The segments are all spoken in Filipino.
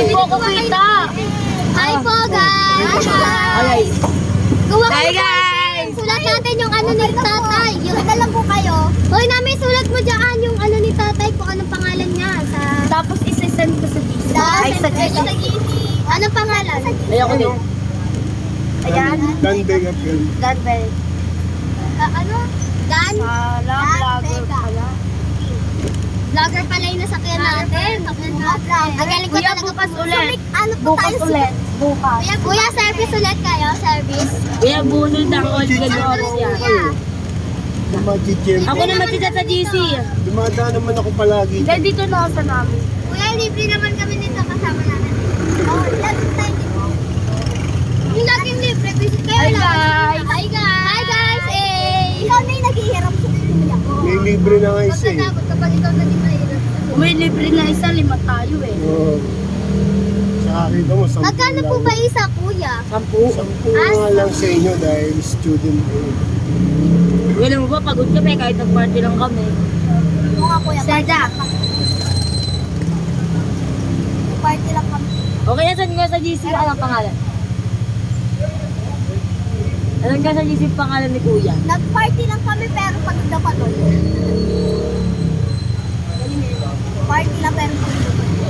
Hindi po ako kita. Hi po, guys! Okay. Kuha Hi, kayo guys! Sulat natin yung ano ni tatay. Yung lang po kayo. Hoy, namin sulat mo dyan yung ano ni tatay kung anong pangalan niya. Tapos isa-send ko sa GC. Ay, sa anong pangalan? Ayoko din. Ayan. Dandeng April. Danbel. Ano? Dan? Vlogger pala. Vlogger pala yung nasakyan natin. Ang galing ko Kuya, talaga bukas pa. ulit. Ano po Bukas tayo? ulit. Bukas. Kuya, service ulit kayo? Service? Kuya, bunod ang old Dolores yan. Kuya. Dumadidjem. Ako naman tita sa GC. Dumadaan naman ako palagi. Kaya dito na ako sa namin. Kuya, libre naman kami nito kasama natin. Oh, lagi tayo dito. Yung laging libre, visit kayo Hi, lang. guys. Hi guys! Hi guys! Eh! Ikaw na yung naghihirap sa kuya ko. May libre na nga isa eh. Pagkatapos kapag ikaw na di mahirap. May libre na isa, 5 tayo eh. Oo. Sa kita mo, 10 Magkano po ba isa, kuya? 10. 10 nga lang sa inyo dahil student ko. Wala mo ba, pagod kami kahit nag-party lang kami. Oo nga, kuya. Sada. Party lang kami. Okay na, saan nga sa GC? Anong pangalan? Anong nga sa GC pangalan ni Kuya? Nag-party lang kami pero pagod na pagod. Party lang pero pagod na pagod.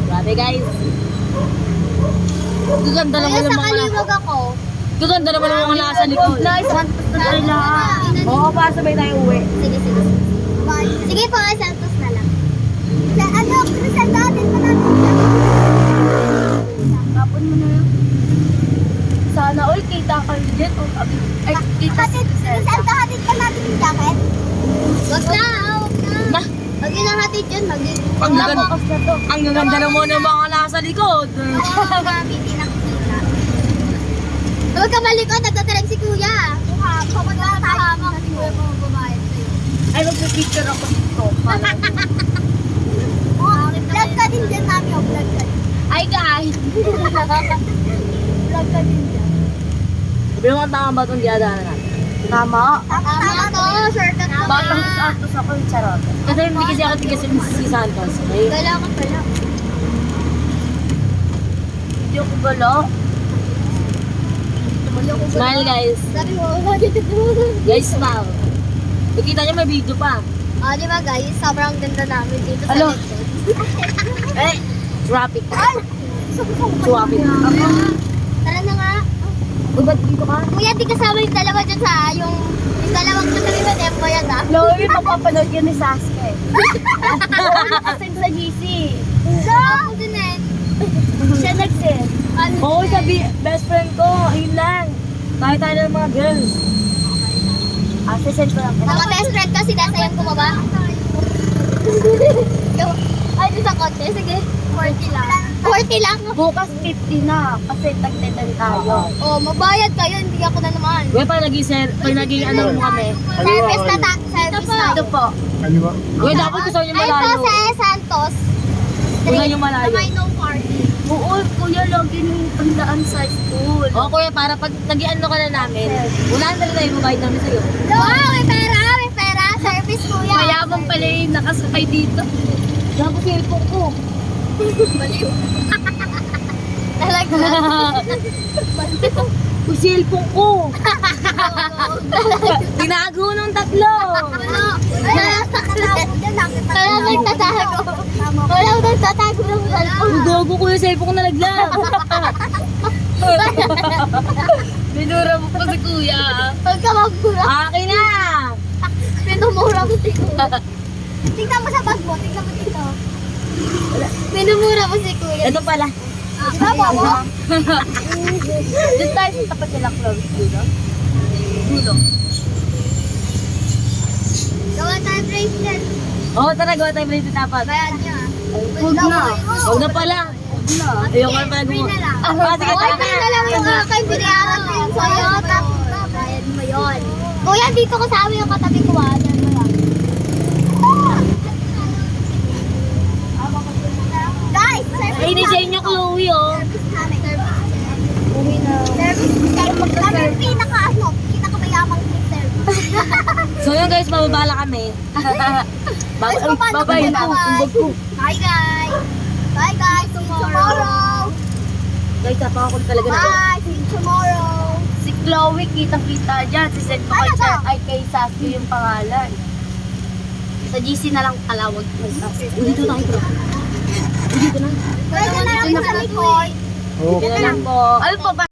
Grabe guys. Gaganda naman Kuya, ng sa mga kaliwag ako. Gaganda naman ng mga nasa likod. Nice. Oo, para sabay tayo uwi. Sige, sige. Bye. Sige po, Santos na lang. Ano, Crystal, datin pa natin siya. Tapon mo na yun. Sana all kita kayo dyan. Ay, kita si Crystal, datin pa natin yung jacket. Wag na, wag na. Na. Wag yun ang hatid yun, Ang gaganda, ang gaganda naman ng mga nasa likod. Gamitin ang kita. Huwag ka malikot, nagtatarag si kuya. Kapag nakatahamak si kuya mo bumayad sa'yo. Ay, magpipicture ako dito. Vlog ka din dyan namin, vlog ka din. Ay, guys. Vlog ka din dyan. Sabi mo ang tama ba itong diadaanan natin? Tama. Tama to, shortcut to. Batang Santos ako yung charot. Kasi hindi kasi ako tigas si Santos. Okay? Kailangan pala. Hindi ako galo. Smile guys. Sabi mo, wala dito. Guys, smile. Nakita niyo may video pa. Ah, di ba guys, sobrang ganda namin dito sa Hello. likod. Eh, traffic. Ay! Traffic. Tara na nga. Uy, ba't dito ka? Kuya, di kasama yung dalawa dyan sa yung dalawang katabi sa tempo yan ah. Lord, papapanood yun ni Sasuke. Send sa GC. So, ako din eh. Siya nag-send. Oo, sabi, best friend ko, ayun lang. Tayo ng mga girls. Send ko lang. Mga best friend ko, sila sayang kumaba. Ay, doon sa kotse. Sige, 40 lang. 40 lang? Bukas 50 na, kasi tag-10 tayo. Oh, magbayad kayo, hindi ako na naman. Uy, pag naging ano mo kami. Service na ta. Service na. Ito po. Kaliwa. Uy, dapat gusto niyo Ay, po malayo. sa Santos. Gusto niyo malayo. Sa may no party. Oo, kuya, lagi nung tandaan sa school. Oo, kuya, para pag nag-ano ka na namin, wala na tayo mabayad namin sa'yo. Wow, may pera, may pera. Service kuya. Mayabang pala yung nakasakay dito. Dapat cellphone ko. Baliw. Talaga. Yung cellphone ko. Tinago nung tatlo. Ano? Wala nagtatago. Wala nagtatago ng cellphone. Udogo ko yung cellphone ko nalaglag. Binura mo pa si kuya. Huwag ka magmura. Akin na. Minumura mo si kuya. Tingnan mo sa bag mo. Tingnan mo dito. Minumura mo si kuya. Ito pala. Tama mo? Doon tayo sa tapat nila, Chloe. Dulo. Gawa tayo bracelet. Oo, tara, gawa tayo dito dapat. Bayan niya. Huwag na. Huwag na pala. Huwag na. Ayoko na pala gumawa. Sige, Okay, tara na lang yung akin. Binayaran ko yung sa'yo. Tapos bayad mo yun. Kuya, dito ko sa amin yung katabi ko. Yan mo lang. Guys, service Ay, hindi sa inyo, Chloe, oh. Uwi na. Service. Kami pinaka-mayamang service. So yun guys, mababala kami. Babay ko. Hi guys. Bye guys. Tomorrow. napakakulit talaga na. Bye! See you tomorrow! Si Chloe, kitang-kita dyan. Si Seth ko Ano to? ay kay Sasky yung pangalan. Sa GC na lang kalawag. Dito na kayo. Dito na. Pwede na lang sa likod. Oo. Dito na lang po. Ano po ba?